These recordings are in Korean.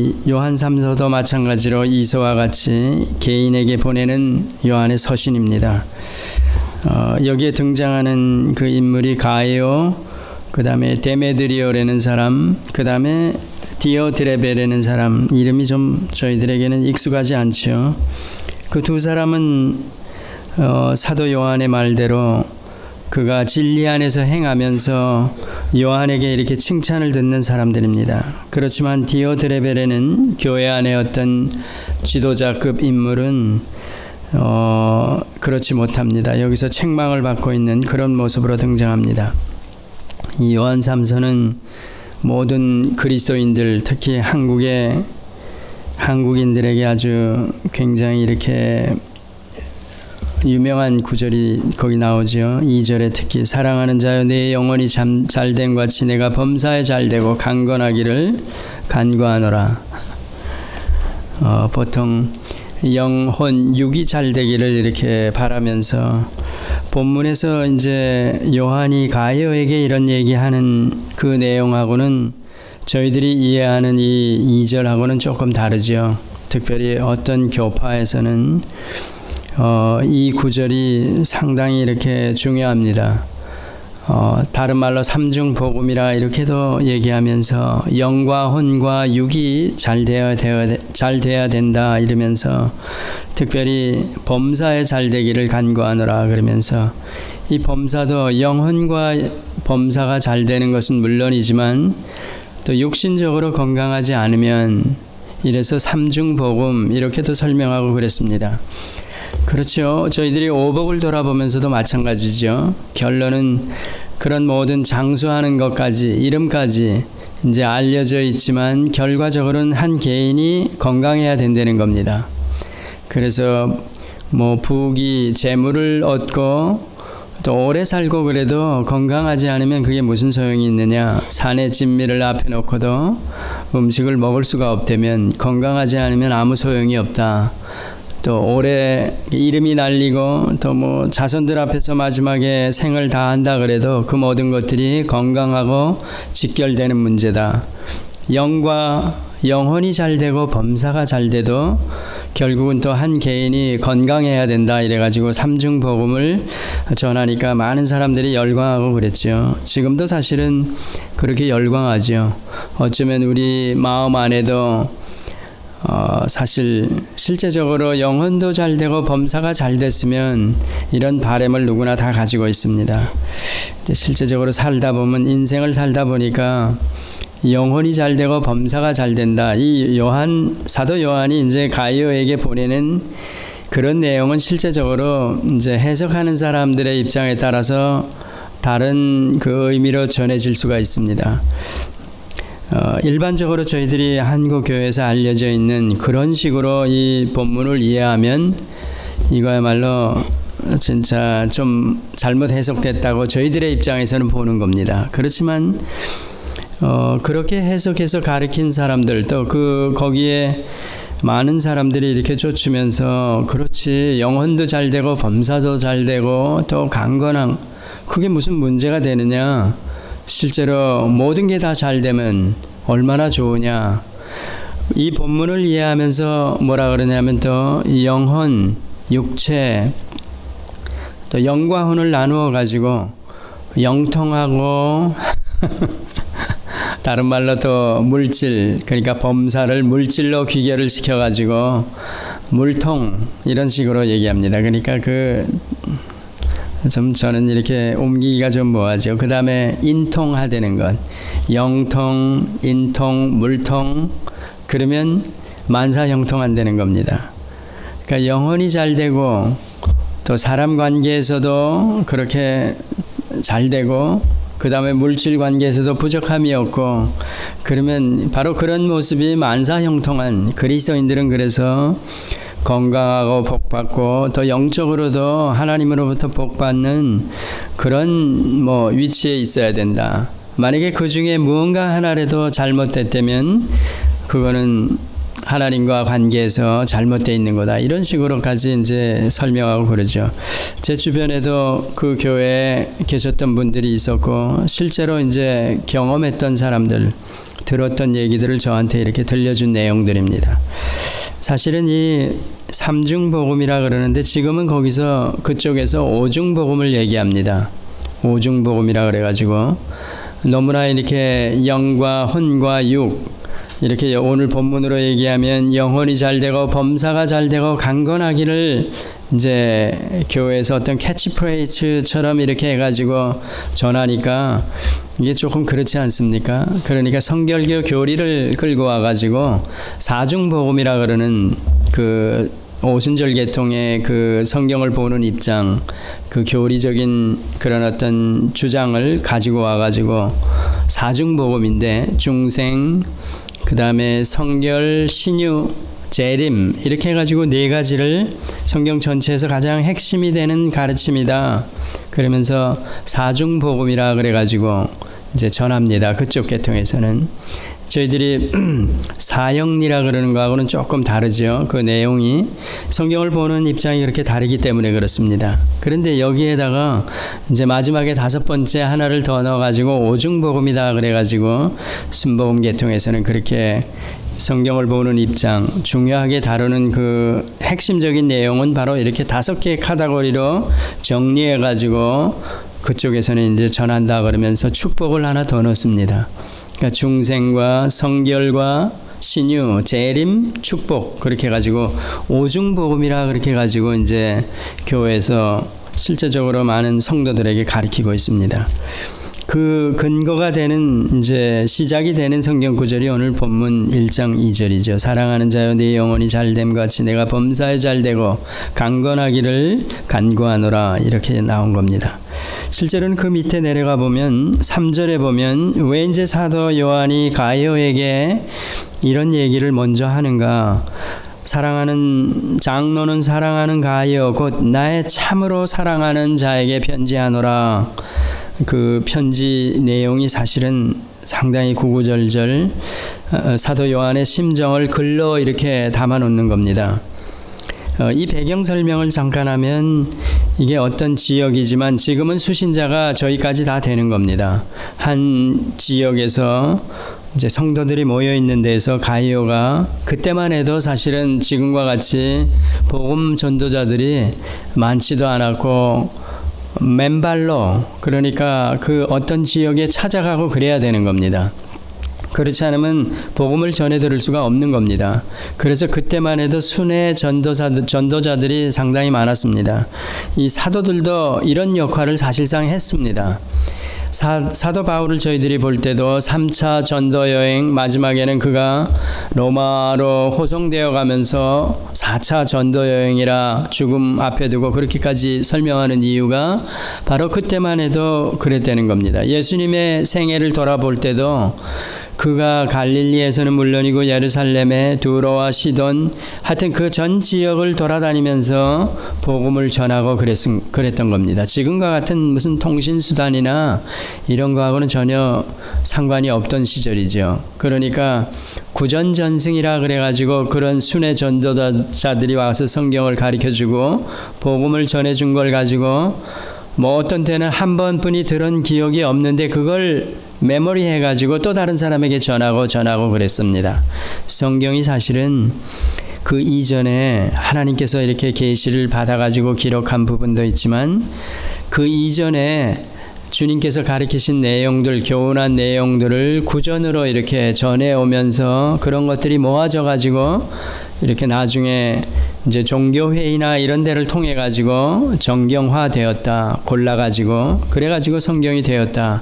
이 요한 3서도 마찬가지로 이서와 같이 개인에게 보내는 요한의 서신입니다. 여기에 등장하는 그 인물이 가이오, 그 다음에 데메드리오라는 사람, 그 다음에 디오드레베라는 사람, 이름이 좀 저희들에게는 익숙하지 않죠. 그 두 사람은 사도 요한의 말대로 그가 진리 안에서 행하면서 요한에게 이렇게 칭찬을 듣는 사람들입니다. 그렇지만 디오드레베라는 교회 안의 어떤 지도자급 인물은 그렇지 못합니다. 여기서 책망을 받고 있는 그런 모습으로 등장합니다. 이 요한 3서는 모든 그리스도인들, 특히 한국인들에게 아주 굉장히 이렇게 유명한 구절이 거기 나오죠. 2절에 특히 사랑하는 자여 내 영혼이 잘됨 같이 내가 범사에 잘되고 강건하기를 간구하노라. 보통 영혼 육이 잘되기를 이렇게 바라면서 본문에서 이제 요한이 가이오에게 이런 얘기하는 그 내용하고는 저희들이 이해하는 이 2절하고는 조금 다르죠. 특별히 어떤 교파에서는 이 구절이 상당히 이렇게 중요합니다. 다른 말로 삼중복음이라 이렇게도 얘기하면서 영과 혼과 육이 잘 돼야 된다 이러면서 특별히 범사에 잘 되기를 간구하노라 그러면서 이 범사도 영혼과 범사가 잘 되는 것은 물론이지만 또 육신적으로 건강하지 않으면 이래서 삼중복음 이렇게도 설명하고 그랬습니다. 그렇죠. 저희들이 오복을 돌아보면서도 마찬가지죠. 결론은 그런 모든 장수하는 것까지 이름까지 이제 알려져 있지만 결과적으로는 한 개인이 건강해야 된다는 겁니다. 그래서 뭐 부귀 재물을 얻고 또 오래 살고 그래도 건강하지 않으면 그게 무슨 소용이 있느냐. 산의 진미를 앞에 놓고도 음식을 먹을 수가 없다면 건강하지 않으면 아무 소용이 없다. 또 오래 이름이 날리고 또 뭐 자손들 앞에서 마지막에 생을 다 한다 그래도 그 모든 것들이 건강하고 직결되는 문제다. 영혼이 잘 되고 범사가 잘 돼도 결국은 또 한 개인이 건강해야 된다 이래가지고 삼중복음을 전하니까 많은 사람들이 열광하고 그랬죠. 지금도 사실은 그렇게 열광하죠. 어쩌면 우리 마음 안에도 사실 실제적으로 영혼도 잘 되고 범사가 잘 됐으면 이런 바람을 누구나 다 가지고 있습니다. 근데 실제적으로 살다 보면 인생을 살다 보니까 영혼이 잘 되고 범사가 잘 된다. 이 사도 요한이 이제 가이오에게 보내는 그런 내용은 실제적으로 이제 해석하는 사람들의 입장에 따라서 다른 그 의미로 전해질 수가 있습니다. 일반적으로 저희들이 한국 교회에서 알려져 있는 그런 식으로 이 본문을 이해하면 이거야말로 진짜 좀 잘못 해석됐다고 저희들의 입장에서는 보는 겁니다. 그렇지만 그렇게 해석해서 가르친 사람들 또 거기에 많은 사람들이 이렇게 쫓으면서 그렇지 영혼도 잘 되고 범사도 잘 되고 또 강건한 그게 무슨 문제가 되느냐. 실제로 모든 게 다 잘 되면 얼마나 좋으냐. 이 본문을 이해하면서 뭐라 그러냐면 또 영혼, 육체, 또 영과 혼을 나누어 가지고 영통하고 다른 말로 또 물질, 그러니까 범사를 물질로 귀결을 시켜가지고 물통 이런 식으로 얘기합니다. 그러니까 저는 이렇게 옮기기가 좀 뭐하죠. 그 다음에 인통하되는 것, 영통, 인통, 물통 그러면 만사형통한다는 겁니다. 그러니까 영혼이 잘 되고 또 사람 관계에서도 그렇게 잘 되고 그 다음에 물질 관계에서도 부족함이 없고 그러면 바로 그런 모습이 만사형통한 그리스도인들은 그래서 건강하고 복받고 또 영적으로도 하나님으로부터 복받는 그런 위치에 있어야 된다. 만약에 그 중에 무언가 하나라도 잘못됐다면 그거는 하나님과 관계에서 잘못되어 있는 거다. 이런 식으로까지 이제 설명하고 그러죠. 제 주변에도 그 교회에 계셨던 분들이 있었고 실제로 이제 경험했던 사람들 들었던 얘기들을 저한테 이렇게 들려준 내용들입니다. 사실은 이 삼중복음이라 그러는데 지금은 거기서 그쪽에서 오중복음을 얘기합니다. 오중복음이라 그래가지고 너무나 이렇게 영과 혼과 육 이렇게 오늘 본문으로 얘기하면 영혼이 잘 되고 범사가 잘 되고 강건하기를 이제 교회에서 어떤 캐치프레이즈처럼 이렇게 해가지고 전하니까 이게 조금 그렇지 않습니까? 그러니까 성결교 교리를 끌고 와가지고 사중복음이라 그러는 그 오순절 계통의 그 성경을 보는 입장, 그 교리적인 그런 어떤 주장을 가지고 와가지고 사중복음인데 중생, 그 다음에 성결, 신유, 재림 이렇게 해가지고 네 가지를 성경 전체에서 가장 핵심이 되는 가르침이다. 그러면서 사중복음이라 그래가지고 이제 전합니다. 그쪽 계통에서는. 저희들이 사형리라 그러는 거하고는 조금 다르죠. 그 내용이 성경을 보는 입장이 그렇게 다르기 때문에 그렇습니다. 그런데 여기에다가 이제 마지막에 5번째 하나를 더 넣어가지고 오중복음이다 그래가지고 순복음 계통에서는 그렇게 성경을 보는 입장, 중요하게 다루는 그 핵심적인 내용은 바로 이렇게 5개의 카테고리로 정리해가지고 그쪽에서는 이제 전한다 그러면서 축복을 하나 더 넣습니다. 그러니까 중생과 성결과 신유, 재림, 축복 그렇게 해가지고 오중복음이라 그렇게 해가지고 이제 교회에서 실제적으로 많은 성도들에게 가르치고 있습니다. 그 근거가 되는 이제 시작이 되는 성경 구절이 오늘 본문 1장 2절이죠. 사랑하는 자여 네 영혼이 잘됨 같이 내가 범사에 잘되고 강건하기를 간구하노라 이렇게 나온 겁니다. 실제로는 그 밑에 내려가 보면 3절에 보면 왜 이제 사도 요한이 가이오에게 이런 얘기를 먼저 하는가? 사랑하는 장로는 사랑하는 가이오 곧 나의 참으로 사랑하는 자에게 편지하노라. 그 편지 내용이 사실은 상당히 구구절절 사도 요한의 심정을 글로 이렇게 담아놓는 겁니다. 이 배경 설명을 잠깐 하면 이게 어떤 지역이지만 지금은 수신자가 저희까지 다 되는 겁니다. 한 지역에서 이제 성도들이 모여 있는 데서 가이오가 그때만 해도 사실은 지금과 같이 복음 전도자들이 많지도 않았고 맨발로 그러니까 그 어떤 지역에 찾아가고 그래야 되는 겁니다. 그렇지 않으면 복음을 전해 들을 수가 없는 겁니다. 그래서 그때만 해도 순회 전도자들이 상당히 많았습니다. 이 사도들도 이런 역할을 사실상 했습니다. 사도 바울을 저희들이 볼 때도 3차 전도 여행 마지막에는 그가 로마로 호송되어 가면서 4차 전도 여행이라 죽음 앞에 두고 그렇게까지 설명하는 이유가 바로 그때만 해도 그랬다는 겁니다. 예수님의 생애를 돌아볼 때도 그가 갈릴리에서는 물론이고 예루살렘에 두로와 시돈 하여튼 그 전 지역을 돌아다니면서 복음을 전하고 그랬던 겁니다. 지금과 같은 무슨 통신수단이나 이런 거하고는 전혀 상관이 없던 시절이죠. 그러니까 구전전승이라 그래가지고 그런 순회 전도자들이 와서 성경을 가르쳐주고 복음을 전해준 걸 가지고 뭐 어떤 때는 한 번뿐이 들은 기억이 없는데 그걸 메모리 해가지고 또 다른 사람에게 전하고 그랬습니다. 성경이 사실은 그 이전에 하나님께서 이렇게 계시를 받아가지고 기록한 부분도 있지만 그 이전에 주님께서 가르치신 내용들, 교훈한 내용들을 구전으로 이렇게 전해오면서 그런 것들이 모아져가지고 이렇게 나중에 이제 종교회의나 이런 데를 통해 가지고 정경화 되었다. 골라 가지고 그래 가지고 성경이 되었다.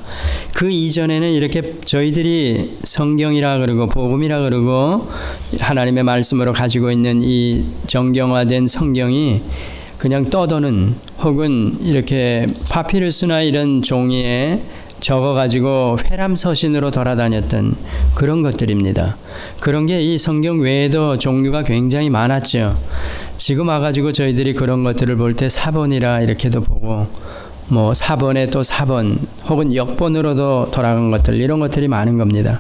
그 이전에는 이렇게 저희들이 성경이라 그러고 복음이라 그러고 하나님의 말씀으로 가지고 있는 이 정경화된 성경이 그냥 떠도는 혹은 이렇게 파피루스나 이런 종이에 적어가지고 회람서신으로 돌아다녔던 그런 것들입니다. 그런 게 이 성경 외에도 종류가 굉장히 많았죠. 지금 와가지고 저희들이 그런 것들을 볼 때 사본이라 이렇게도 보고 뭐 사본에 또 사본 혹은 역본으로도 돌아간 것들 이런 것들이 많은 겁니다.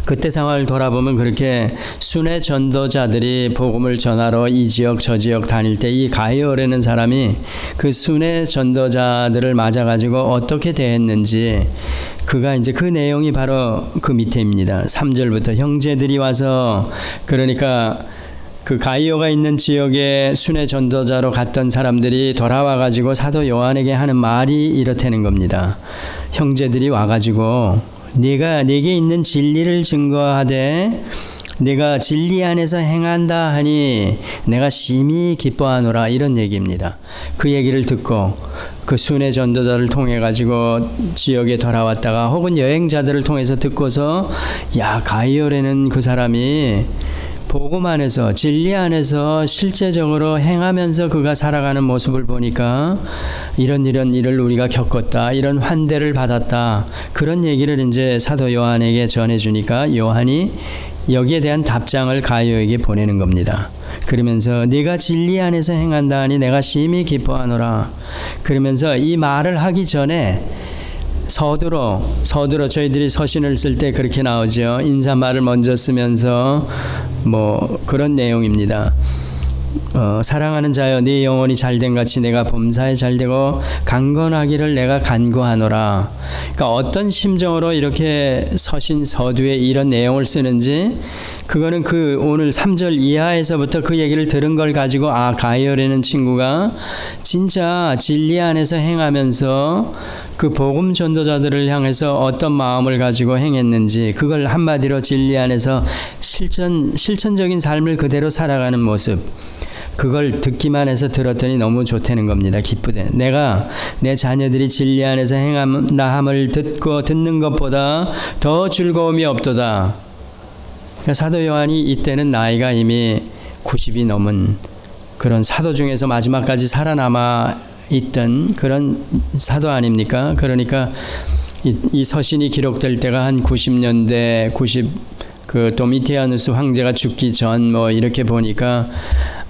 그때 상황을 돌아보면 그렇게 순회 전도자들이 복음을 전하러 이 지역 저 지역 다닐 때 이 가이오라는 사람이 그 순회 전도자들을 맞아가지고 어떻게 대했는지 그가 이제 그 내용이 바로 그 밑에입니다. 3절부터 형제들이 와서 그러니까 그 가이오가 있는 지역에 순회 전도자로 갔던 사람들이 돌아와가지고 사도 요한에게 하는 말이 이렇다는 겁니다. 형제들이 와가지고 내게 있는 진리를 증거하되 내가 진리 안에서 행한다 하니 내가 심히 기뻐하노라 이런 얘기입니다. 그 얘기를 듣고 그 순회 전도자를 통해 가지고 지역에 돌아왔다가 혹은 여행자들을 통해서 듣고서 야 가이오라는 그 사람이 복음 안에서 진리 안에서 실제적으로 행하면서 그가 살아가는 모습을 보니까 이런 일을 우리가 겪었다. 이런 환대를 받았다. 그런 얘기를 이제 사도 요한에게 전해주니까 요한이 여기에 대한 답장을 가이오에게 보내는 겁니다. 그러면서 네가 진리 안에서 행한다 하니 내가 심히 기뻐하노라. 그러면서 이 말을 하기 전에 서두로 저희들이 서신을 쓸 때 그렇게 나오죠. 인사말을 먼저 쓰면서 뭐 그런 내용입니다. 사랑하는 자여 네 영혼이 잘된 같이 내가 범사에 잘되고 강건하기를 내가 간구하노라. 그러니까 어떤 심정으로 이렇게 서신 서두에 이런 내용을 쓰는지 그거는 그 오늘 3절 이하에서부터 그 얘기를 들은 걸 가지고 아 가이오라는 친구가 진짜 진리 안에서 행하면서 그 복음 전도자들을 향해서 어떤 마음을 가지고 행했는지 그걸 한마디로 진리 안에서 실천적인 삶을 그대로 살아가는 모습 그걸 듣기만 해서 들었더니 너무 좋다는 겁니다. 기쁘대. 내가 내 자녀들이 진리 안에서 행한다 함을 듣는 것보다 더 즐거움이 없도다. 그러니까 사도 요한이 이때는 나이가 이미 90이 넘은 그런 사도 중에서 마지막까지 살아남아 있던 그런 사도 아닙니까? 그러니까 이 서신이 기록될 때가 한 90년대 그 도미티아누스 황제가 죽기 전 뭐 이렇게 보니까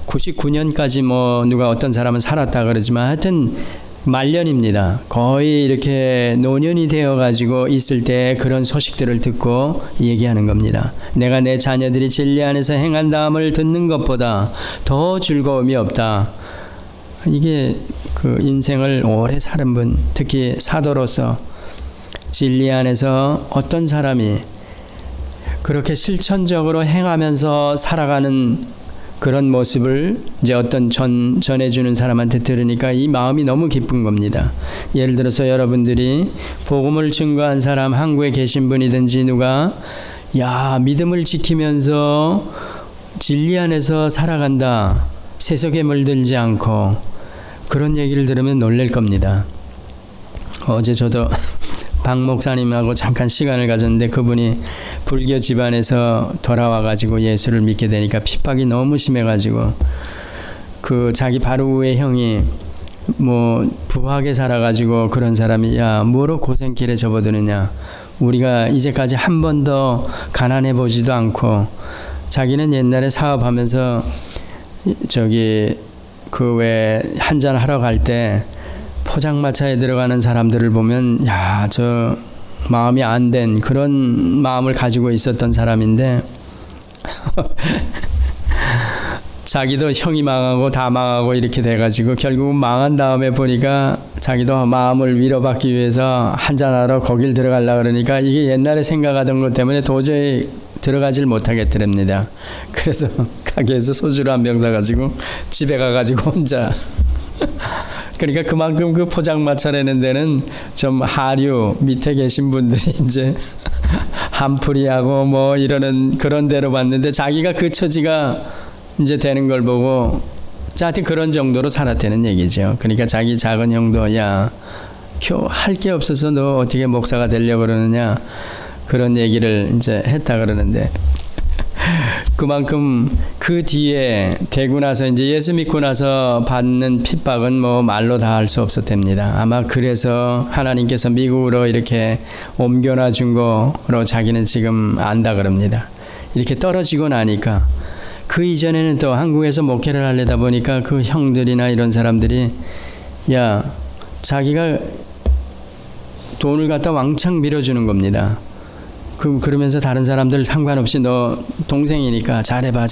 99년까지 뭐 누가 어떤 사람은 살았다 그러지만 하여튼 말년입니다. 거의 이렇게 노년이 되어 가지고 있을 때 그런 소식들을 듣고 얘기하는 겁니다. 내가 내 자녀들이 진리 안에서 행한다함을 듣는 것보다 더 즐거움이 없다. 이게 그 인생을 오래 사는 분, 특히 사도로서 진리 안에서 어떤 사람이 그렇게 실천적으로 행하면서 살아가는 그런 모습을 이제 어떤 전해주는 사람한테 들으니까 이 마음이 너무 기쁜 겁니다. 예를 들어서 여러분들이 복음을 증거한 사람 한국에 계신 분이든지 누가 야 믿음을 지키면서 진리 안에서 살아간다. 세속에 물들지 않고 그런 얘기를 들으면 놀랄 겁니다. 어제 저도 박 목사님하고 잠깐 시간을 가졌는데 그분이 불교 집안에서 돌아와가지고 예수를 믿게 되니까 핍박이 너무 심해가지고 그 자기 바로 위에 형이 뭐 부하게 살아가지고 그런 사람이 야 뭐로 고생길에 접어드느냐 우리가 이제까지 한 번도 가난해 보지도 않고 자기는 옛날에 사업하면서 저기 그 왜 한잔 하러 갈 때 포장마차에 들어가는 사람들을 보면 야, 저 마음이 안 된 그런 마음을 가지고 있었던 사람인데 자기도 형이 망하고 다 망하고 이렇게 돼가지고 결국은 망한 다음에 보니까 자기도 마음을 위로받기 위해서 한잔하러 거길 들어가려고 그러니까 이게 옛날에 생각하던 것 때문에 도저히 들어가질 못하겠더랍니다. 그래서 가게에서 소주를 한 병 사가지고 집에 가가지고 혼자 그러니까 그만큼 그 포장마차라는 데는 좀 하류 밑에 계신 분들이 이제 한풀이하고 뭐 이러는 그런 데로 봤는데 자기가 그 처지가 이제 되는 걸 보고 하여튼 그런 정도로 살았다는 얘기죠. 그러니까 자기 작은 형도 야, 할 게 없어서 너 어떻게 목사가 되려고 그러느냐 그런 얘기를 이제 했다 그러는데 그만큼 그 뒤에 되고 나서 이제 예수 믿고 나서 받는 핍박은 뭐 말로 다 할 수 없었답니다. 아마 그래서 하나님께서 미국으로 이렇게 옮겨놔 준 거로 자기는 지금 안다 그럽니다. 이렇게 떨어지고 나니까 그 이전에는 또 한국에서 목회를 하려다 보니까 그 형들이나 이런 사람들이 야 자기가 돈을 갖다 왕창 밀어주는 겁니다. 그러면서 다른 사람들 상관없이 너 동생이니까 잘해봐.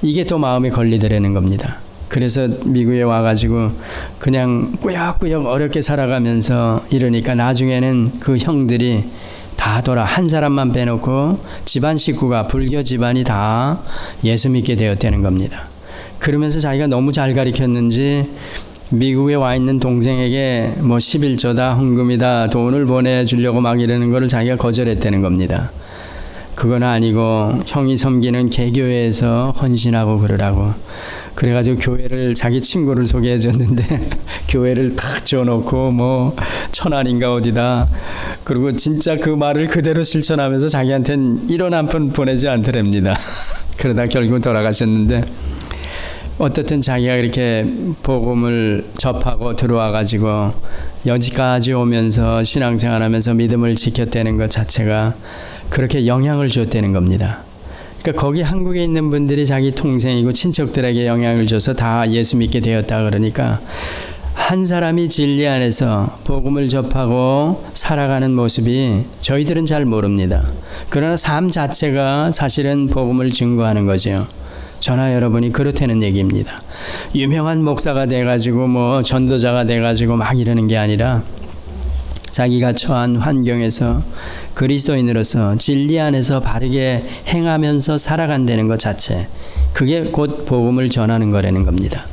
이게 또 마음에 걸리더라는 겁니다. 그래서 미국에 와가지고 그냥 꾸역꾸역 어렵게 살아가면서 이러니까 나중에는 그 형들이 다 한 사람만 빼놓고 집안 식구가 불교 집안이 다 예수 믿게 되었다는 겁니다. 그러면서 자기가 너무 잘 가르쳤는지 미국에 와 있는 동생에게 뭐 11조다 헌금이다 돈을 보내주려고 막 이러는 거를 자기가 거절했다는 겁니다. 그건 아니고 형이 섬기는 개교회에서 헌신하고 그러라고. 그래가지고 교회를 자기 친구를 소개해 줬는데 교회를 탁 줘놓고 뭐 천안인가 어디다. 그리고 진짜 그 말을 그대로 실천하면서 자기한테는 1원 한 푼 보내지 않더랍니다. 그러다 결국 돌아가셨는데 어떻든 자기가 이렇게 복음을 접하고 들어와가지고 여기까지 오면서 신앙생활하면서 믿음을 지켰다는 것 자체가 그렇게 영향을 줬다는 겁니다. 그러니까 거기 한국에 있는 분들이 자기 동생이고 친척들에게 영향을 줘서 다 예수 믿게 되었다 그러니까 한 사람이 진리 안에서 복음을 접하고 살아가는 모습이 저희들은 잘 모릅니다. 그러나 삶 자체가 사실은 복음을 증거하는 거죠. 저나 여러분이 그렇다는 얘기입니다. 유명한 목사가 돼가지고 뭐 전도자가 돼가지고 막 이러는 게 아니라 자기가 처한 환경에서 그리스도인으로서 진리 안에서 바르게 행하면서 살아간다는 것 자체, 그게 곧 복음을 전하는 거라는 겁니다.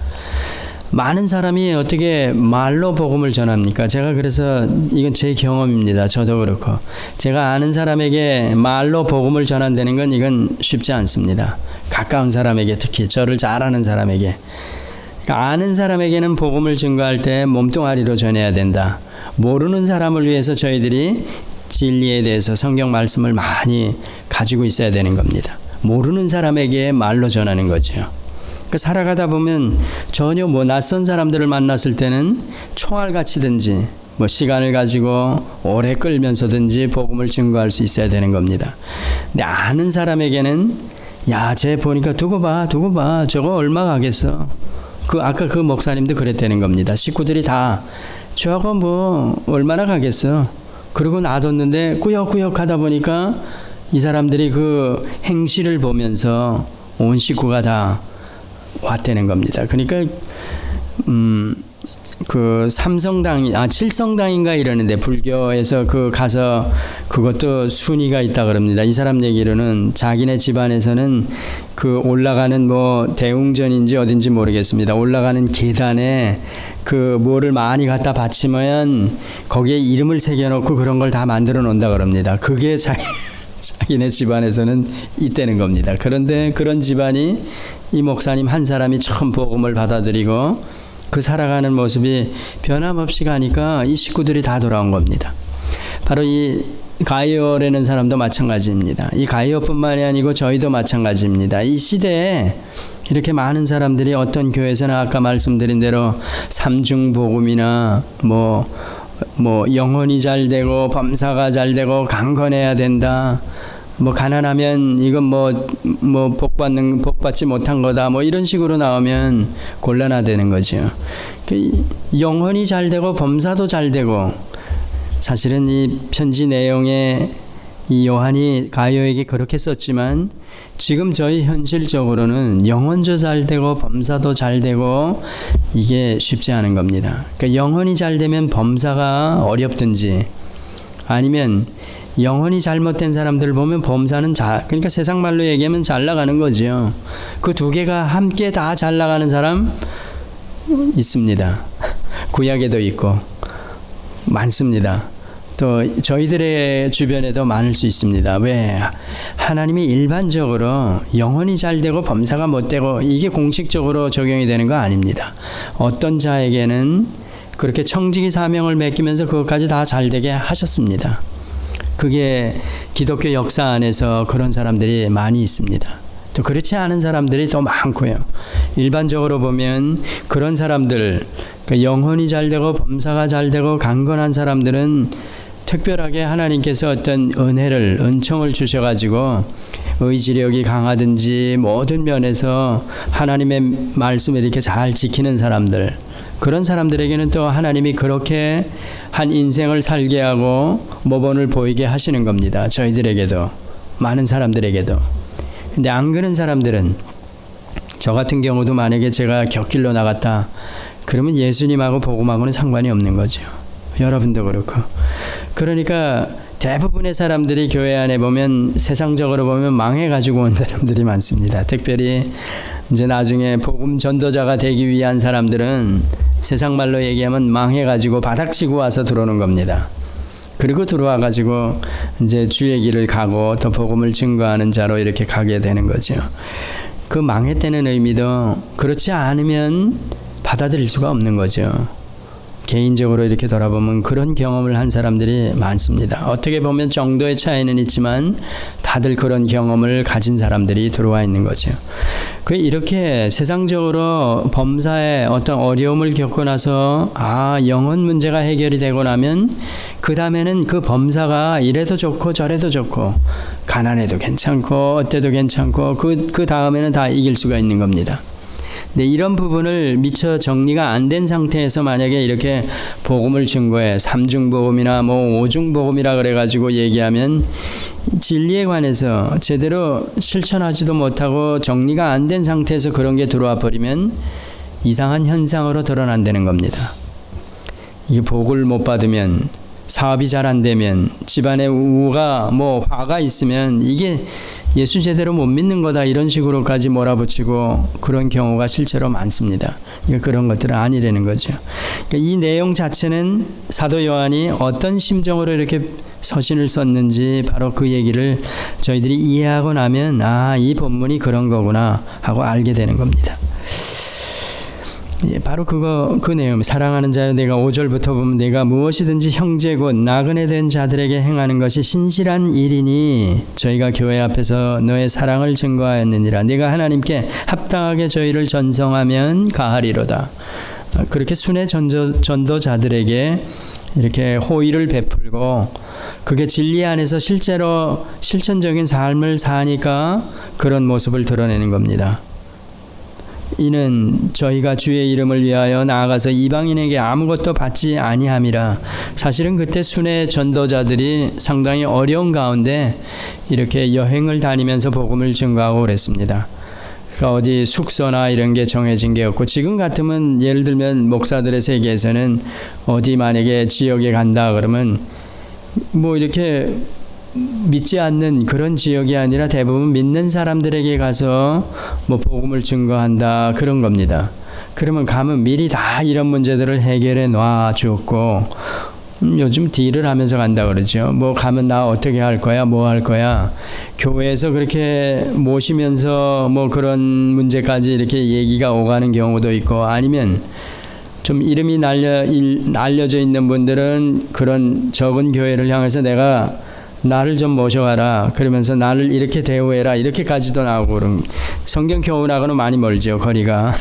많은 사람이 어떻게 말로 복음을 전합니까? 제가 그래서 이건 제 경험입니다. 저도 그렇고 제가 아는 사람에게 말로 복음을 전한다는 건 이건 쉽지 않습니다. 가까운 사람에게, 특히 저를 잘 아는 사람에게. 그러니까 아는 사람에게는 복음을 증거할 때 몸뚱아리로 전해야 된다. 모르는 사람을 위해서 저희들이 진리에 대해서 성경 말씀을 많이 가지고 있어야 되는 겁니다. 모르는 사람에게 말로 전하는 거죠. 그 살아가다 보면 전혀 뭐 낯선 사람들을 만났을 때는 총알같이든지 뭐 시간을 가지고 오래 끌면서든지 복음을 증거할 수 있어야 되는 겁니다. 근데 아는 사람에게는 야, 쟤 보니까 두고 봐 저거 얼마 가겠어. 아까 그 목사님도 그랬다는 겁니다. 식구들이 다 저거 뭐 얼마나 가겠어. 그러고 놔뒀는데 꾸역꾸역 하다 보니까 이 사람들이 그 행실을 보면서 온 식구가 다 왔다는 겁니다. 그러니까 그 칠성당인가 이러는데 불교에서 가서 그것도 순위가 있다 그럽니다. 이 사람 얘기로는 자기네 집안에서는 그 올라가는 뭐 대웅전인지 어딘지 모르겠습니다. 올라가는 계단에 그 뭐를 많이 갖다 바치면 거기에 이름을 새겨놓고 그런 걸 다 만들어 놓는다 그럽니다. 그게 자기네 집안에서는 있다는 겁니다. 그런데 그런 집안이 이 목사님 한 사람이 처음 복음을 받아들이고 그 살아가는 모습이 변함없이 가니까 이 식구들이 다 돌아온 겁니다. 바로 이 가이오라는 사람도 마찬가지입니다. 이 가이오뿐만이 아니고 저희도 마찬가지입니다. 이 시대에 이렇게 많은 사람들이 어떤 교회에서는 아까 말씀드린 대로 삼중복음이나 뭐 영혼이 잘 되고 범사가 잘 되고 강건해야 된다. 뭐 가난하면 이건 뭐 복받지 못한 거다. 뭐 이런 식으로 나오면 곤란하다는 거죠. 영혼이 잘 되고 범사도 잘 되고 사실은 이 편지 내용에 이 요한이 가이오에게 그렇게 썼지만 지금 저희 현실적으로는 영혼도 잘 되고 범사도 잘 되고 이게 쉽지 않은 겁니다. 그러니까 영혼이 잘 되면 범사가 어렵든지 아니면 영혼이 잘못된 사람들을 보면 범사는 그러니까 세상 말로 얘기하면 잘 나가는 거죠. 그 두 개가 함께 다 잘 나가는 사람 있습니다. 구약에도 있고 많습니다. 또 저희들의 주변에도 많을 수 있습니다. 왜? 하나님이 일반적으로 영혼이 잘 되고 범사가 못 되고 이게 공식적으로 적용이 되는 거 아닙니다. 어떤 자에게는 그렇게 청지기 사명을 맡기면서 그것까지 다 잘 되게 하셨습니다. 그게 기독교 역사 안에서 그런 사람들이 많이 있습니다. 또 그렇지 않은 사람들이 더 많고요. 일반적으로 보면 그런 사람들, 그러니까 영혼이 잘 되고 범사가 잘 되고 강건한 사람들은 특별하게 하나님께서 어떤 은총을 주셔가지고 의지력이 강하든지 모든 면에서 하나님의 말씀을 이렇게 잘 지키는 사람들, 그런 사람들에게는 또 하나님이 그렇게 한 인생을 살게 하고 모범을 보이게 하시는 겁니다. 저희들에게도, 많은 사람들에게도. 근데 안 그런 사람들은, 저 같은 경우도 만약에 제가 곁길로 나갔다 그러면 예수님하고 복음하고는 상관이 없는 거죠. 여러분도 그렇고. 그러니까 대부분의 사람들이 교회 안에 보면, 세상적으로 보면 망해가지고 온 사람들이 많습니다. 특별히 이제 나중에 복음 전도자가 되기 위한 사람들은 세상 말로 얘기하면 망해가지고 바닥치고 와서 들어오는 겁니다. 그리고 들어와가지고 이제 주의 길을 가고 또 복음을 증거하는 자로 이렇게 가게 되는 거죠. 그 망했다는 의미도 그렇지 않으면 받아들일 수가 없는 거죠. 개인적으로 이렇게 돌아보면 그런 경험을 한 사람들이 많습니다. 어떻게 보면 정도의 차이는 있지만 다들 그런 경험을 가진 사람들이 들어와 있는 거죠. 이렇게 세상적으로 범사에 어떤 어려움을 겪고 나서 영혼 문제가 해결이 되고 나면 그 다음에는 그 범사가 이래도 좋고 저래도 좋고 가난해도 괜찮고 어때도 괜찮고 그 다음에는 다 이길 수가 있는 겁니다. 근데 이런 부분을 미처 정리가 안 된 상태에서 만약에 이렇게 복음을 증거해 삼중복음이나 오중복음이라 그래가지고 얘기하면 진리에 관해서 제대로 실천하지도 못하고 정리가 안 된 상태에서 그런 게 들어와 버리면 이상한 현상으로 드러난다는 겁니다. 이게 복을 못 받으면, 사업이 잘 안 되면, 집안에 우가 화가 있으면 이게 예수 제대로 못 믿는 거다, 이런 식으로까지 몰아붙이고 그런 경우가 실제로 많습니다. 그러니까 그런 것들은 아니라는 거죠. 그러니까 이 내용 자체는 사도 요한이 어떤 심정으로 이렇게 서신을 썼는지 바로 그 얘기를 저희들이 이해하고 나면 이 본문이 그런 거구나 하고 알게 되는 겁니다. 바로 그 내용, 사랑하는 자여, 내가 5절부터 보면 내가 무엇이든지 형제 곧 나그네 된 자들에게 행하는 것이 신실한 일이니 저희가 교회 앞에서 너의 사랑을 증거하였느니라. 내가 하나님께 합당하게 저희를 전성하면 가하리로다. 그렇게 순회 전도자들에게 이렇게 호의를 베풀고 그게 진리 안에서 실제로 실천적인 삶을 사니까 그런 모습을 드러내는 겁니다. 이는 저희가 주의 이름을 위하여 나아가서 이방인에게 아무것도 받지 아니함이라. 사실은 그때 순회 전도자들이 상당히 어려운 가운데 이렇게 여행을 다니면서 복음을 증거하고 그랬습니다. 그러니까 어디 숙소나 이런 게 정해진 게 없고, 지금 같으면 예를 들면 목사들의 세계에서는 어디 만약에 지역에 간다 그러면 이렇게 믿지 않는 그런 지역이 아니라 대부분 믿는 사람들에게 가서 복음을 증거한다, 그런 겁니다. 그러면 가면 미리 다 이런 문제들을 해결해 놔 주었고, 요즘 딜을 하면서 간다 그러죠. 가면 나 어떻게 할 거야, 뭐 할 거야. 교회에서 그렇게 모시면서 그런 문제까지 이렇게 얘기가 오가는 경우도 있고, 아니면 좀 이름이 알려져 있는 분들은 그런 적은 교회를 향해서 내가 나를 좀 모셔와라, 그러면서 나를 이렇게 대우해라, 이렇게까지도 나오고 그런. 성경 교훈하고는 많이 멀죠, 거리가.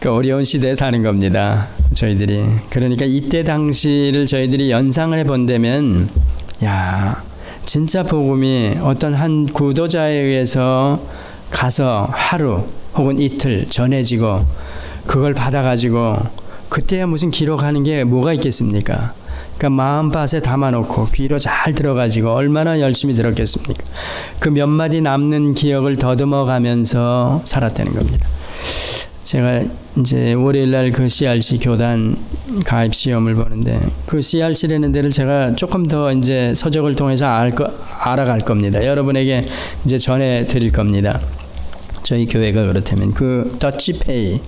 그 어려운 시대에 사는 겁니다, 저희들이. 그러니까 이때 당시를 저희들이 연상을 해본다면, 진짜 복음이 어떤 한 구도자에 의해서 가서 하루 혹은 이틀 전해지고 그걸 받아가지고 그때야 무슨 기록하는 게 뭐가 있겠습니까? 그러니까 마음밭에 담아놓고 귀로 잘 들어가지고 얼마나 열심히 들었겠습니까? 그 몇 마디 남는 기억을 더듬어가면서 살았다는 겁니다. 제가 이제 월요일날 그 CRC 교단 가입 시험을 보는데, 그 CRC라는 데를 제가 조금 더 이제 서적을 통해서 알아갈 겁니다. 여러분에게 이제 전해드릴 겁니다. 저희 교회가 그렇다면 그 더치페이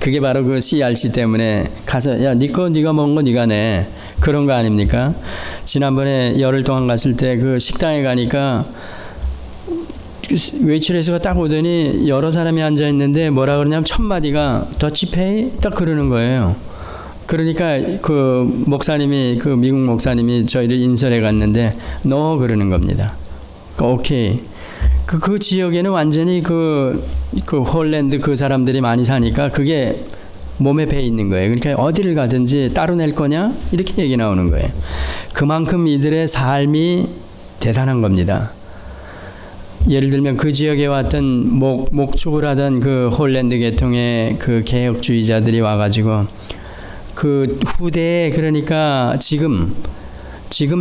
그게 바로 그 CRC 때문에 가서 네가 먹은 거 네가 내, 그런 거 아닙니까? 지난번에 열흘 동안 갔을 때 그 식당에 가니까 웨이트레스가 딱 오더니 여러 사람이 앉아 있는데 뭐라 그러냐면 첫 마디가 더치페이 딱 그러는 거예요. 그러니까 그 목사님이, 그 미국 목사님이 저희를 인설해 갔는데 너 그러는 겁니다. 오케이. 그 지역에는 완전히 그 홀랜드 그 사람들이 많이 사니까 그게 몸에 배 있는 거예요. 그러니까 어디를 가든지 따로 낼 거냐? 이렇게 얘기 나오는 거예요. 그만큼 이들의 삶이 대단한 겁니다. 예를 들면 그 지역에 왔던 목축을 하던 그 홀랜드 계통의 그 개혁주의자들이 와가지고 그 후대에, 그러니까 지금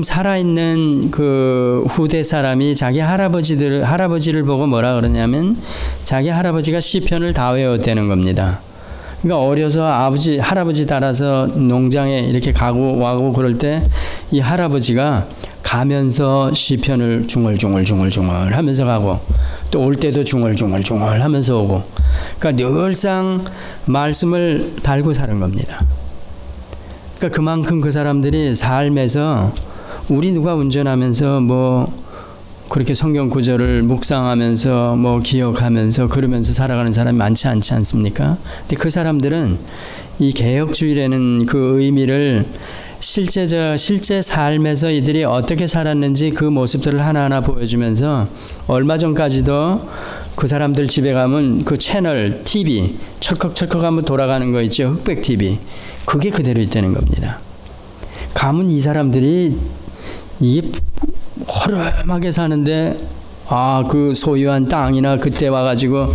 살아있는 그 후대 사람이 자기 할아버지를 보고 뭐라 그러냐면 자기 할아버지가 시편을 다 외웠다는 겁니다. 그러니까 어려서 할아버지 따라서 농장에 이렇게 가고 와고 그럴 때 이 할아버지가 가면서 시편을 중얼중얼 하면서 가고 또 올 때도 중얼중얼 하면서 오고, 그러니까 늘상 말씀을 달고 사는 겁니다. 그러니까 그만큼 그 사람들이 삶에서, 우리 누가 운전하면서 뭐 그렇게 성경 구절을 묵상하면서 뭐 기억하면서 그러면서 살아가는 사람이 많지 않지 않습니까? 근데 그 사람들은 이 개혁주의라는 그 의미를 실제 삶에서 이들이 어떻게 살았는지 그 모습들을 하나하나 보여주면서, 얼마 전까지도 그 사람들 집에 가면 그 채널 TV 철컥철컥 한번 돌아가는 거 있죠, 흑백 TV, 그게 그대로 있다는 겁니다. 가면 이 사람들이 이게 허름하게 사는데, 그 소유한 땅이나 그때 와가지고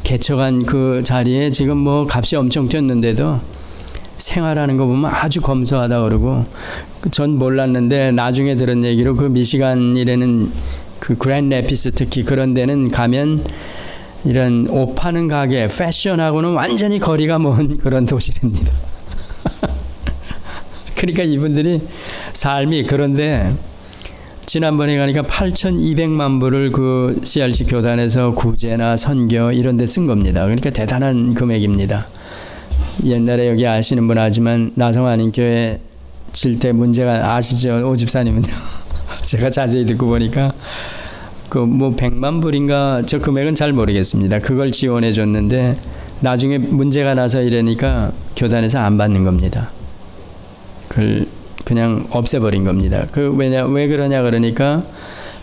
개척한 그 자리에 지금 뭐 값이 엄청 뛰었는데도 생활하는 거 보면 아주 검소하다 그러고, 전 몰랐는데 나중에 들은 얘기로 그 미시간이라는 그 그랜드 레피스 특히 그런 데는 가면 이런 옷 파는 가게, 패션하고는 완전히 거리가 먼 그런 도시랍니다. 그러니까 이분들이 삶이, 그런데 지난번에 가니까 8,200만 불을 그 CRC 교단에서 구제나 선교 이런 데 쓴 겁니다. 그러니까 대단한 금액입니다. 옛날에 여기 아시는 분 아지만 나성안인교회 질 때 문제가 아시죠? 오 집사님은요. 제가 자세히 듣고 보니까 그 뭐 100만 불인가, 저 금액은 잘 모르겠습니다. 그걸 지원해 줬는데 나중에 문제가 나서 이러니까 교단에서 안 받는 겁니다. 그걸 그냥 없애버린 겁니다. 왜 그러냐 그러니까,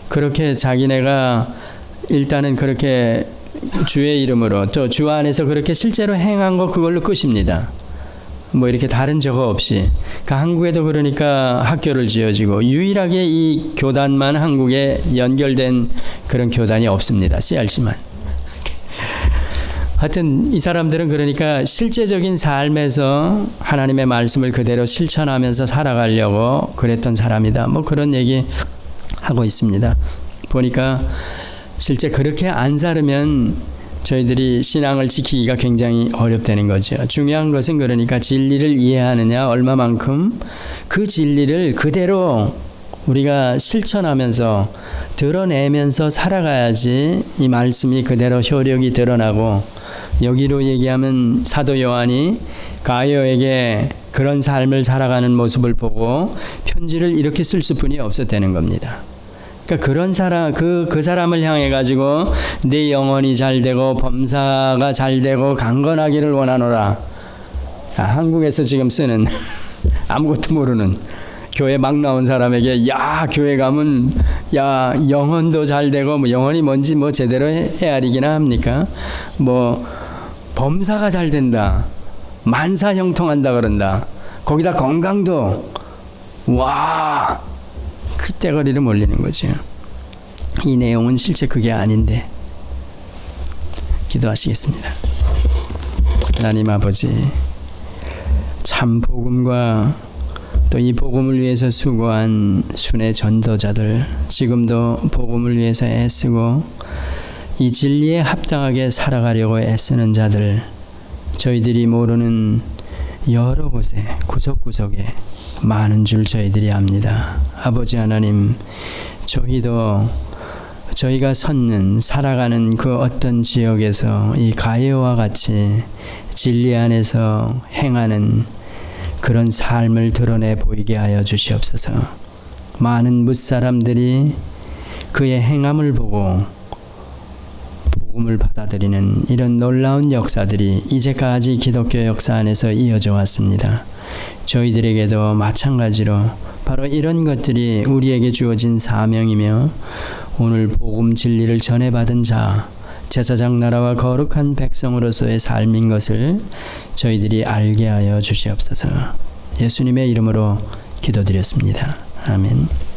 그렇게 자기네가 일단은 그렇게 주의 이름으로 또 주 안에서 그렇게 실제로 행한 거 그걸로 끝입니다. 뭐 이렇게 다른 적어 없이. 그 한국에도 그러니까 학교를 지어지고 유일하게 이 교단만 한국에 연결된 그런 교단이 없습니다. CRC만. 하여튼 이 사람들은 그러니까 실제적인 삶에서 하나님의 말씀을 그대로 실천하면서 살아가려고 그랬던 사람이다. 뭐 그런 얘기 하고 있습니다. 보니까 실제 그렇게 안 살으면 저희들이 신앙을 지키기가 굉장히 어렵다는 거죠. 중요한 것은 그러니까 진리를 이해하느냐, 얼마만큼 그 진리를 그대로 우리가 실천하면서 드러내면서 살아가야지 이 말씀이 그대로 효력이 드러나고, 여기로 얘기하면 사도 요한이 가이오에게 그런 삶을 살아가는 모습을 보고 편지를 이렇게 쓸 수뿐이 없었다는 겁니다. 그러니까 그런 사람, 그 사람을 향해 가지고 내 영혼이 잘 되고 범사가 잘 되고 강건하기를 원하노라. 한국에서 지금 쓰는 아무것도 모르는 교회 막 나온 사람에게, 야 교회 가면 야 영혼도 잘 되고, 뭐 영혼이 뭔지 뭐 제대로 헤아리기나 합니까? 뭐 범사가 잘 된다, 만사 형통한다 그런다, 거기다 건강도, 와 그때거리를 몰리는 거죠. 이 내용은 실제 그게 아닌데. 기도하시겠습니다. 하나님 아버지, 참 복음과 또 이 복음을 위해서 수고한 순회 전도자들, 지금도 복음을 위해서 애쓰고 이 진리에 합당하게 살아가려고 애쓰는 자들, 저희들이 모르는 여러 곳에 구석구석에 많은 줄 저희들이 압니다. 아버지 하나님, 저희도 저희가 살아가는 그 어떤 지역에서 이 가해와 같이 진리 안에서 행하는 그런 삶을 드러내 보이게 하여 주시옵소서. 많은 뭇사람들이 그의 행함을 보고 복음을 받아들이는 이런 놀라운 역사들이 이제까지 기독교 역사 안에서 이어져 왔습니다. 저희들에게도 마찬가지로 바로 이런 것들이 우리에게 주어진 사명이며, 오늘 복음 진리를 전해받은 자, 제사장 나라와 거룩한 백성으로서의 삶인 것을 저희들이 알게 하여 주시옵소서. 예수님의 이름으로 기도드렸습니다. 아멘.